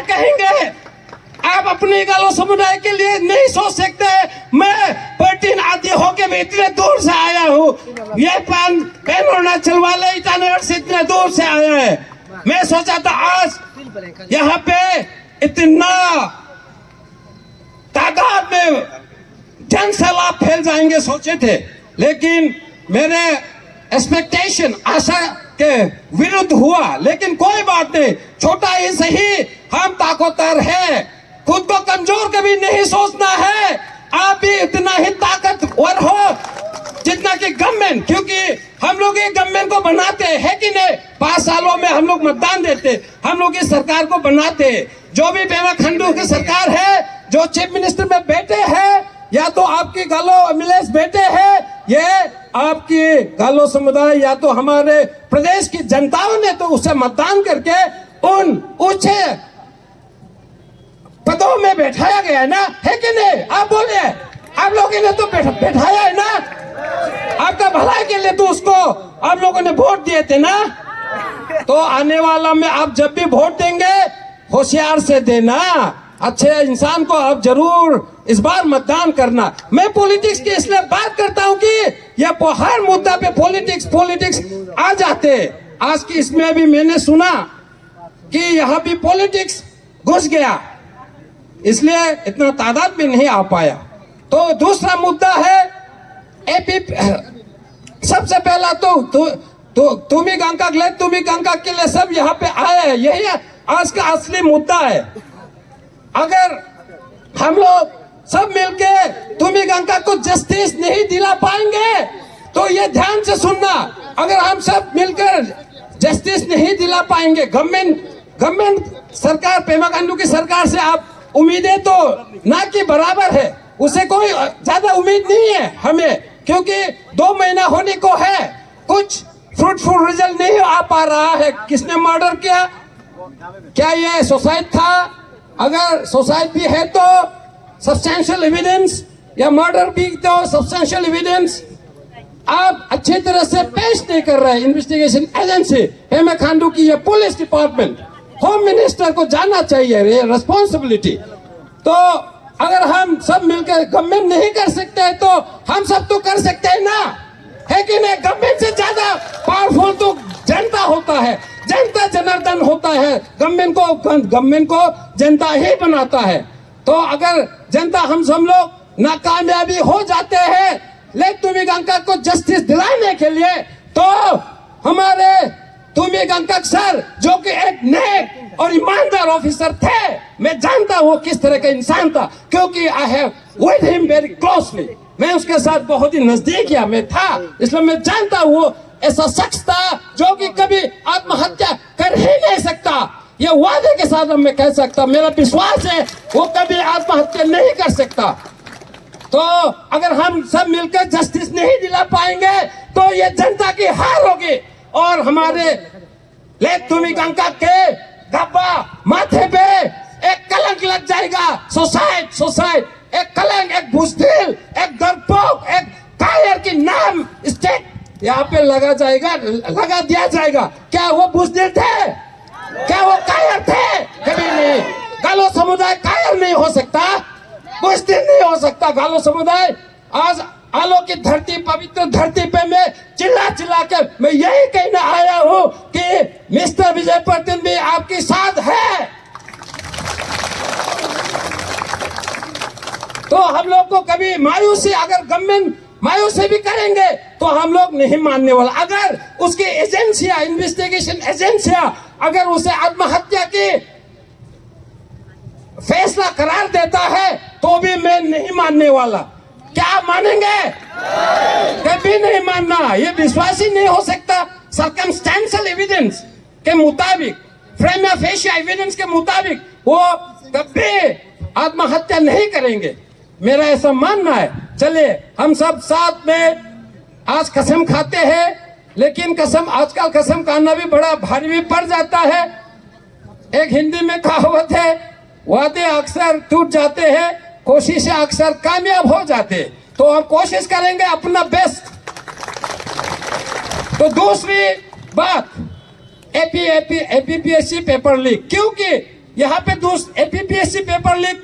क्या कहेंगे? आप अपने गालो समुदाय के लिए नहीं सोच सकते? मैं 13 आदि होके भी इतने दूर से आया हूँ। ये पैन अरुणाचल वाले ईटानगर से इतने दूर से आया है। मैं सोचा था आज यहाँ पे इतना तादाद में जनसैलाब फैल जाएंगे सोचे थे, लेकिन मेरे एक्सपेक्टेशन आशा के विरुद्ध हुआ। लेकिन कोई बात नहीं, छोटा ही सही, हम ताकतवर है। खुद को कमजोर कभी नहीं सोचना है। आप भी इतना ही ताकतवर हो जितना कि गवर्नमेंट, क्योंकि हम लोग ये गवर्नमेंट को बनाते हैं कि नहीं। 5 सालों में हम लोग मतदान देते, हम लोग इस सरकार को बनाते। जो भी पेमा खंडू की सरकार है, जो चीफ मिनिस्टर में बैठे हैं, या तो आपकी गालो अमिलेश बेटे हैं, ये आपकी गालो समुदाय या तो हमारे प्रदेश की जनताओं ने तो उससे मतदान करके उन ऊंचे पदों में बैठाया गया है ना, है कि नहीं? आप बोलिए, आप लोगों ने तो बैठाया है ना, आपका भलाई के लिए तो उसको आप लोगों ने वोट दिए थे ना। तो आने वाला में आप जब भी वोट देंगे होशियार से देना, अच्छे इंसान को आप जरूर इस बार मतदान करना। मैं पॉलिटिक्स की इसलिए बात करता हूं कि यह हर मुद्दा पे पॉलिटिक्स आ जाते। आज की इसमें भी मैंने सुना कि यहाँ भी पॉलिटिक्स घुस गया, इसलिए इतना तादाद में नहीं आ पाया। तो दूसरा मुद्दा है एपी। सबसे पहला तो तुम्ही गंगा के लिए सब यहाँ पे आए हैं, यही आज का असली मुद्दा है। अगर हम लोग सब मिलके तुम्ही गंगा को जस्टिस नहीं दिला पाएंगे तो ये ध्यान से सुनना, अगर हम सब मिलकर जस्टिस नहीं दिला पाएंगे, गवर्नमेंट सरकार पेमा खांडू की सरकार से आप उम्मीदें तो ना कि बराबर है, उसे कोई ज्यादा उम्मीद नहीं है हमें, क्योंकि 2 महीना होने को है, कुछ फ्रूटफुल रिजल्ट नहीं आ पा रहा है। किसने मर्डर किया? क्या ये सुसाइड था? अगर सुसाइड भी है तो सब्सटेंशियल एविडेंस, या मर्डर भी तो सब्सटेंशियल एविडेंस आप अच्छी तरह से पेश नहीं कर रहे। इन्वेस्टिगेशन एजेंसी पेमा खांडू की, ये पुलिस डिपार्टमेंट, होम मिनिस्टर को जाना चाहिए ये रिस्पॉन्सिबिलिटी। तो अगर हम सब मिलकर गवर्नमेंट नहीं कर सकते हैं तो हम सब तो कर सकते हैं ना, है कि नहीं? गवर्नमेंट से ज्यादा पावरफुल तो जनता होता है, जनता जनार्दन होता है। गवर्नमेंट को जनता ही बनाता है। तो अगर जनता हम सब लोग नाकामयाबी हो जाते हैं लेकिन तुम्ही गंगा को जस्टिस दिलाने के लिए, तो हमारे तुम्ही गंगा सर जो कि एक नेक और ईमानदार ऑफिसर थे, मैं जानता हूँ किस तरह का इंसान था, क्योंकि I have with him very closely, मैं उसके साथ बहुत ही नजदीकिया में था, इसलिए मैं जानता हूँ ऐसा शख्स था जो कि कभी आत्महत्या कर ही नहीं सकता। ये वादे के साथ मैं कह सकता, मेरा विश्वास है वो कभी आत्महत्या नहीं कर सकता। तो अगर हम सब मिलकर जस्टिस नहीं दिला पाएंगे तो ये जनता की हार होगी और हमारे लेक तुम्ही गंगा के गब्बा माथे पे एक कलंक लग जाएगा। सोसाइट एक कलंक, एक बुजदिल, एक डरपोक, एक कायर की नाम स्टेट यहाँ पे लगा दिया जाएगा। क्या वो बुजदिल थे? क्या वो कायर थे? कभी नहीं। गालो समुदाय कायर नहीं हो सकता, बुजदिल नहीं हो सकता। गालो समुदाय आज आलो की धरती, पवित्र धरती पे मैं चिल्ला के मैं यही कहने आया हूँ कि मिस्टर विजय पटेल भी आपके साथ है। तो हम लोग को कभी मायूसी, अगर गवर्नमेंट मायूसी भी करेंगे तो हम लोग नहीं मानने वाला। अगर उसकी एजेंसियां, इन्वेस्टिगेशन एजेंसियां अगर उसे आत्महत्या की फैसला करार देता है तो भी मैं नहीं मानने वाला। क्या आप मानेंगे? कभी नहीं मानना, ये विश्वास ही नहीं हो सकता। सर्कमस्टेंशियल एविडेंस के मुताबिक, प्रिमा फेशिया एविडेंस के मुताबिक वो कभी आत्महत्या नहीं करेंगे, मेरा ऐसा मानना है। चलिए हम सब साथ में आज कसम खाते हैं, लेकिन कसम आजकल कसम खाना भी बड़ा भारी भी पड़ जाता है। एक हिंदी में कहावत है, वादे अक्सर टूट जाते हैं, कोशिशें अक्सर कामयाब हो जाते। तो हम कोशिश करेंगे अपना बेस्ट। तो दूसरी बात, एपीपीएससी पेपर लीक, क्योंकि यहाँ पे APPSC पेपर लीक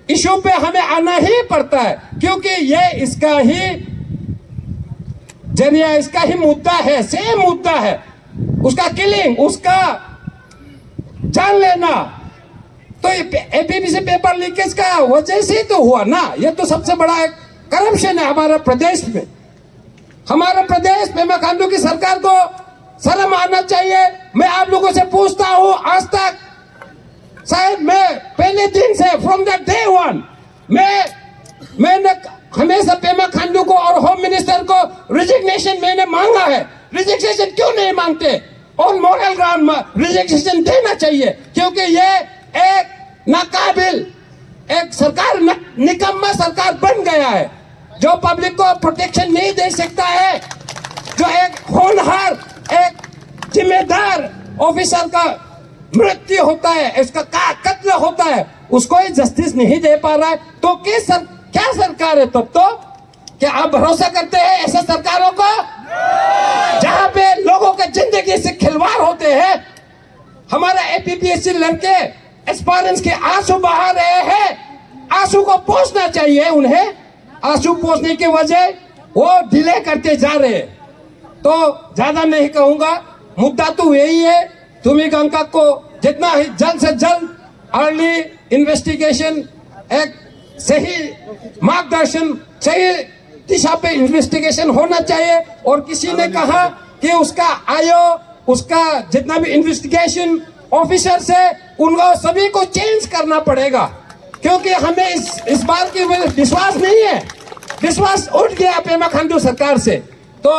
इशू पे हमें आना ही पड़ता है, क्योंकि ये इसका ही जरिया, इसका ही मुद्दा है, सेम मुद्दा है, उसका किलिंग, उसका जान लेना। तो APPSC पेपर लीकेज का वजह से तो हुआ ना। ये तो सबसे बड़ा एक करप्शन है हमारे प्रदेश में। हमारे प्रदेश पेमा खांडू की सरकार को शर्म आना चाहिए। मैं आप लोगों से पूछता हूं, आज तक शायद मैं पहले दिन से फ्रॉम द डे वन मैंने हमेशा पेमा खांडू को और होम मिनिस्टर को रिजिग्नेशन मैंने मांगा है। रिजिग्नेशन क्यों नहीं मांगते? ऑन मॉरल ग्राउंड रिजिग्नेशन देना चाहिए, क्योंकि ये एक नाकाबिल, एक सरकार निकम्मा सरकार बन गया है, जो पब्लिक को प्रोटेक्शन नहीं दे सकता है, जो एक होनहार, एक जिम्मेदार ऑफिसर का मृत्यु होता है, इसका कत्ल होता है, उसको ही जस्टिस नहीं दे पा रहा है। तो क्या सरकार है तब? तो क्या आप भरोसा करते हैं ऐसे सरकारों को, जहां पे लोगों के जिंदगी से खिलवाड़ होते हैं? हमारा APPSC लड़के एस्पायरेंट्स के आंसू बहा रहे हैं, आंसू को पोंछना चाहिए उन्हें। आंसू पोंछने की वजह वो डिले करते जा रहे हैं। तो ज्यादा नहीं कहूंगा, मुद्दा तो यही है, तुमी गंगा को जितना ही जल्द से जल्द अर्ली इन्वेस्टिगेशन, एक सही मार्गदर्शन, सही दिशा पे इन्वेस्टिगेशन होना चाहिए। और किसी ने कहा कि उसका उसका जितना भी इन्वेस्टिगेशन ऑफिसर है उनको सभी को चेंज करना पड़ेगा, क्योंकि हमें इस बार की विश्वास नहीं है, विश्वास उठ गया पेमा खांडू सरकार से। तो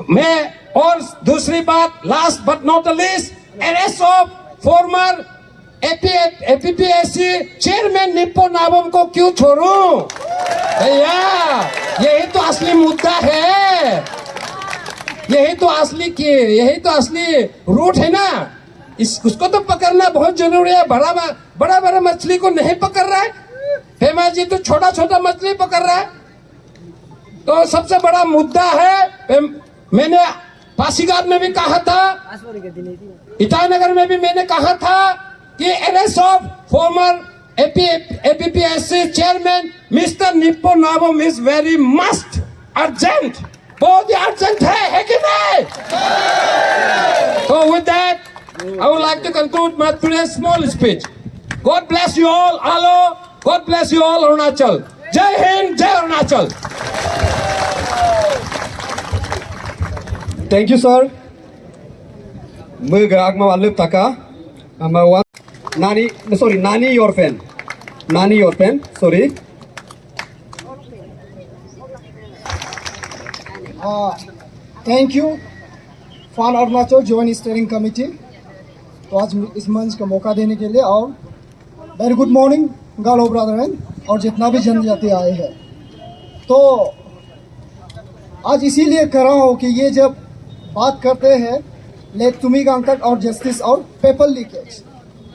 मैं, और दूसरी बात, last but not least, arrest of former APPSC chairman Nippon Nabam को क्यों छोड़ूं? भैया, यही तो असली मुद्दा है, यही तो असली रूट है ना। उसको तो पकड़ना बहुत जरूरी है। बड़ा मछली को नहीं पकड़ रहा है पेमा जी, तो छोटा मछली पकड़ रहा है। तो सबसे बड़ा मुद्दा है, मैंने पासीघाट में भी कहा था, ईटानगर में भी मैंने कहा था कि arrest of former APPSC chairman mister Nippon Nabam is very must urgent, बहुत ही अर्जेंट है कि नहीं? तो with that I would like to conclude my today's small speech. God bless you all, Alo. God bless you all, Arunachal. Jai Hind, Jai Arunachal. Thank you, sir. Mga agma alip taka. Nani your fan. Nani your fan. Sorry. Thank you, फान Arunachal joint steering committee, तो आज इस मंच का मौका देने के लिए। और वेरी गुड मॉर्निंग गालो ब्रदर और जितना भी जनजाति आए हैं। तो आज इसीलिए कर रहा हूँ कि ये जब बात करते हैं लेक तुमी गंगटक और जस्टिस और पेपर लीकेज,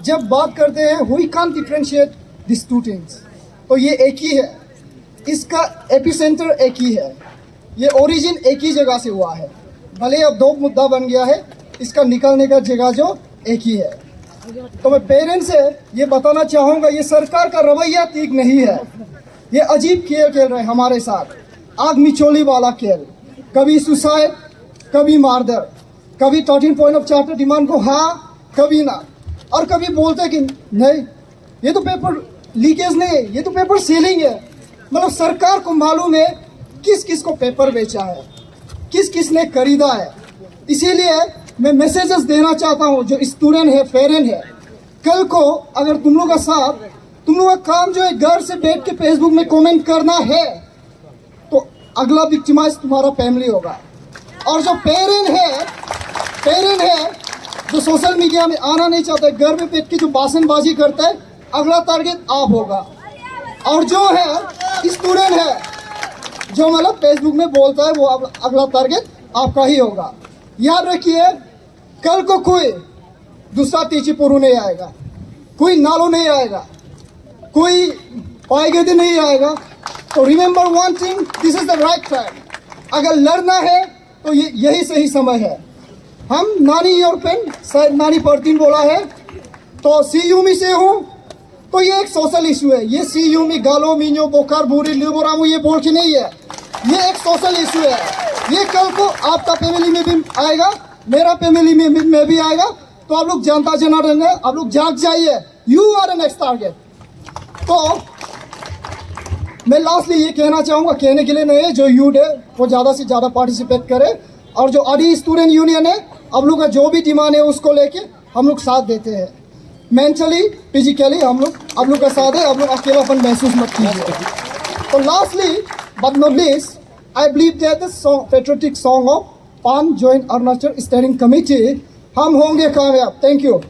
जब बात करते हैं we can't differentiate this two things. तो ये एक ही है, इसका एपिसेंटर एक ही है, ये ओरिजिन एक ही जगह से हुआ है। भले अब दो मुद्दा बन गया है, इसका निकलने का जगह जो एक ही है। तो मैं पेरेंट्स से ये बताना चाहूँगा, ये सरकार का रवैया ठीक नहीं है। ये अजीब खेल खेल रहे हैं हमारे साथ, आग मिचोली वाला खेल। कभी सुसाइड, कभी मारदर, कभी 13 पॉइंट ऑफ चार्टर डिमांड को हाँ, कभी ना, और कभी बोलते कि नहीं ये तो पेपर लीकेज नहीं है, ये तो पेपर सीलिंग है। मतलब सरकार को मालूम है किस किस को पेपर बेचा है, किस किस ने खरीदा है। इसीलिए मैं मैसेजेस देना चाहता हूँ जो स्टूडेंट है, पेरेंट है, कल को अगर तुम लोग का साथ, तुम लोग का काम जो है घर से बैठ के फेसबुक में कमेंट करना है, तो अगला विक्टिमाइज तुम्हारा फैमिली होगा। और जो पेरेंट है जो सोशल मीडिया में आना नहीं चाहता, घर में बैठ के जो भाषणबाजी करता है, अगला टारगेट आप होगा। और जो है स्टूडेंट है जो मतलब फेसबुक में बोलता है, वो अगला टारगेट आपका ही होगा। याद रखिए, कल को कोई दूसरा टीचीपुरु नहीं आएगा, कोई नालो नहीं आएगा, कोई पाएगदी नहीं आएगा। तो remember one thing, this is the right time. अगर लड़ना है तो यही सही समय है। हम नानी और पेन, शायद नानी परतीन बोला है, तो सीयूमी से हूँ, तो ये एक सोशल इशू है। ये सीयूमी गालो मीनो बोकार बुरी लिबोरामू ये बोल के नहीं है, ये एक सोशल इशू है। ये कल को आपका फैमिली में भी आएगा, मेरा फैमिली में भी आएगा। तो आप लोग जनता जनार्दन है, आप लोग जाग जाइए, you are the next target. तो मैं लास्टली ये कहना चाहूँगा, कहने के लिए नहीं है, जो यूथ है वो ज़्यादा से ज़्यादा पार्टिसिपेट करे, और जो आदि स्टूडेंट यूनियन है, आप लोग का जो भी डिमांड है उसको लेके हम लोग साथ देते हैं। मेंटली फिजिकली हम लोग आप लोग का साथ है, आप लोग अकेलापन महसूस मत कीजिए। तो lastly but not least, I believe that the patriotic song of पान जॉइंट अरुणाचल स्टैंडिंग कमेटी, हम होंगे कामयाब। Thank you.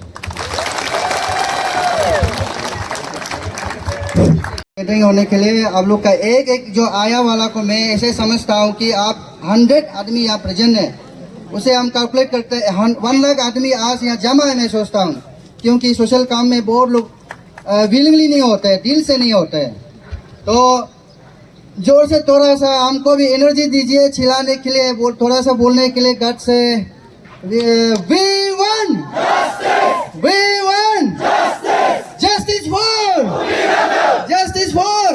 गैदरिंग होने के लिए आप लोग का एक एक जो आया वाला को मैं ऐसे समझता हूँ कि आप 100 आदमी यहाँ प्रेजेंट है, उसे हम कैलकुलेट करते हैं 1 लाख आदमी आज यहाँ जमा है। मैं सोचता हूँ क्योंकि सोशल काम में बहुत लोग विलिंगली नहीं होते हैं, दिल से नहीं होते हैं। तो जोर से थोड़ा सा हमको भी एनर्जी दीजिए चिल्लाने के लिए, थोड़ा सा बोलने के लिए गट से। We won! We won! Justice for! Justice for!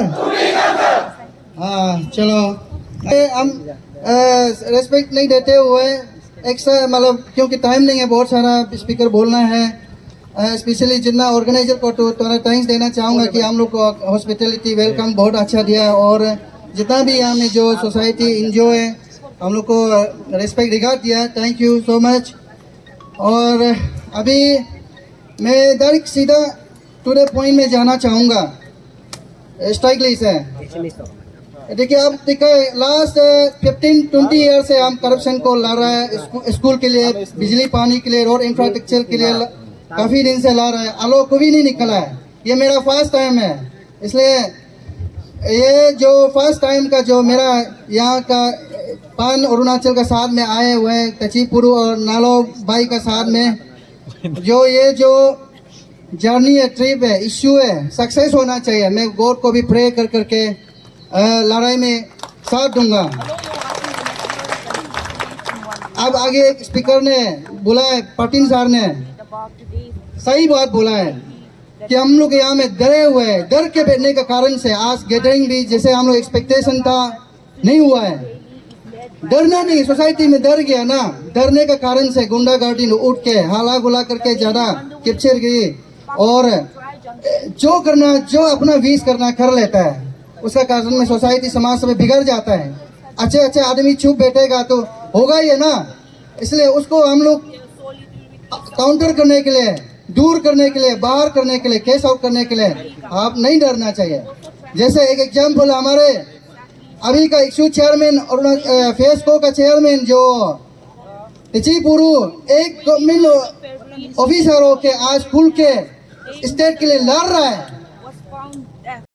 हाँ चलो, हम रेस्पेक्ट नहीं देते हुए एक्स्ट्रा मतलब क्योंकि टाइम नहीं है, बहुत सारा स्पीकर बोलना है, स्पेशली जितना ऑर्गेनाइजर को तो थोड़ा थैंक्स देना चाहूँगा कि हम लोग को हॉस्पिटलिटी वेलकम बहुत अच्छा दिया है, और जितना भी हमने जो सोसाइटी इंजॉय है हम लोग को रिस्पेक्ट रिगार्ड दिया है। Thank you so much. और अभी मैं डायरेक्ट सीधा टू द पॉइंट में जाना चाहूँगा। स्ट्राइक लिस्ट है, देखिए आप देखा लास्ट 15-20 ईयर से हम करप्शन को ला रहा है, स्कूल के लिए, बिजली पानी के लिए, रोड इंफ्रास्ट्रक्चर के लिए काफ़ी दिन से ला रहा है। आलो को भी नहीं निकला है। ये मेरा फर्स्ट टाइम है, इसलिए ये जो फर्स्ट टाइम का जो मेरा यहाँ का पान अरुणाचल का साथ में आए हुए हैं, तचीपुरु और नालो भाई का साथ में जो जर्नी है, ट्रिप है, इश्यू है, सक्सेस होना चाहिए। मैं गॉड को भी प्रे कर करके लड़ाई में साथ दूंगा। अब आगे एक स्पीकर ने बोला है, पाटिल सर ने सही बात बोला है कि हम लोग यहाँ में डरे हुए हैं, डर के बैठने का कारण से आज गैदरिंग भी जैसे हम लोग एक्सपेक्टेशन था नहीं हुआ है। डरना नहीं, सोसाइटी में डर गया ना, डरने का कारण से गुंडागर्दी उठ के हाला गुला करके ज्यादा कैप्चर गई, और जो अपना विश करना कर लेता है, उसका कारण में सोसाइटी समाज में बिगड़ जाता है। अच्छे आदमी चुप बैठेगा तो होगा ही है ना, इसलिए उसको हम लोग काउंटर करने के लिए, दूर करने के लिए, बाहर करने के लिए, केस आउट करने के लिए आप नहीं डरना चाहिए। जैसे एक एग्जाम्पल हमारे अभी का इशू चेयरमैन और फेसको का चेयरमैन जो तचीपुरु एक गवर्नमेंट ऑफिसर हो के आज खुल के स्टेट के लिए लड़ रहा है।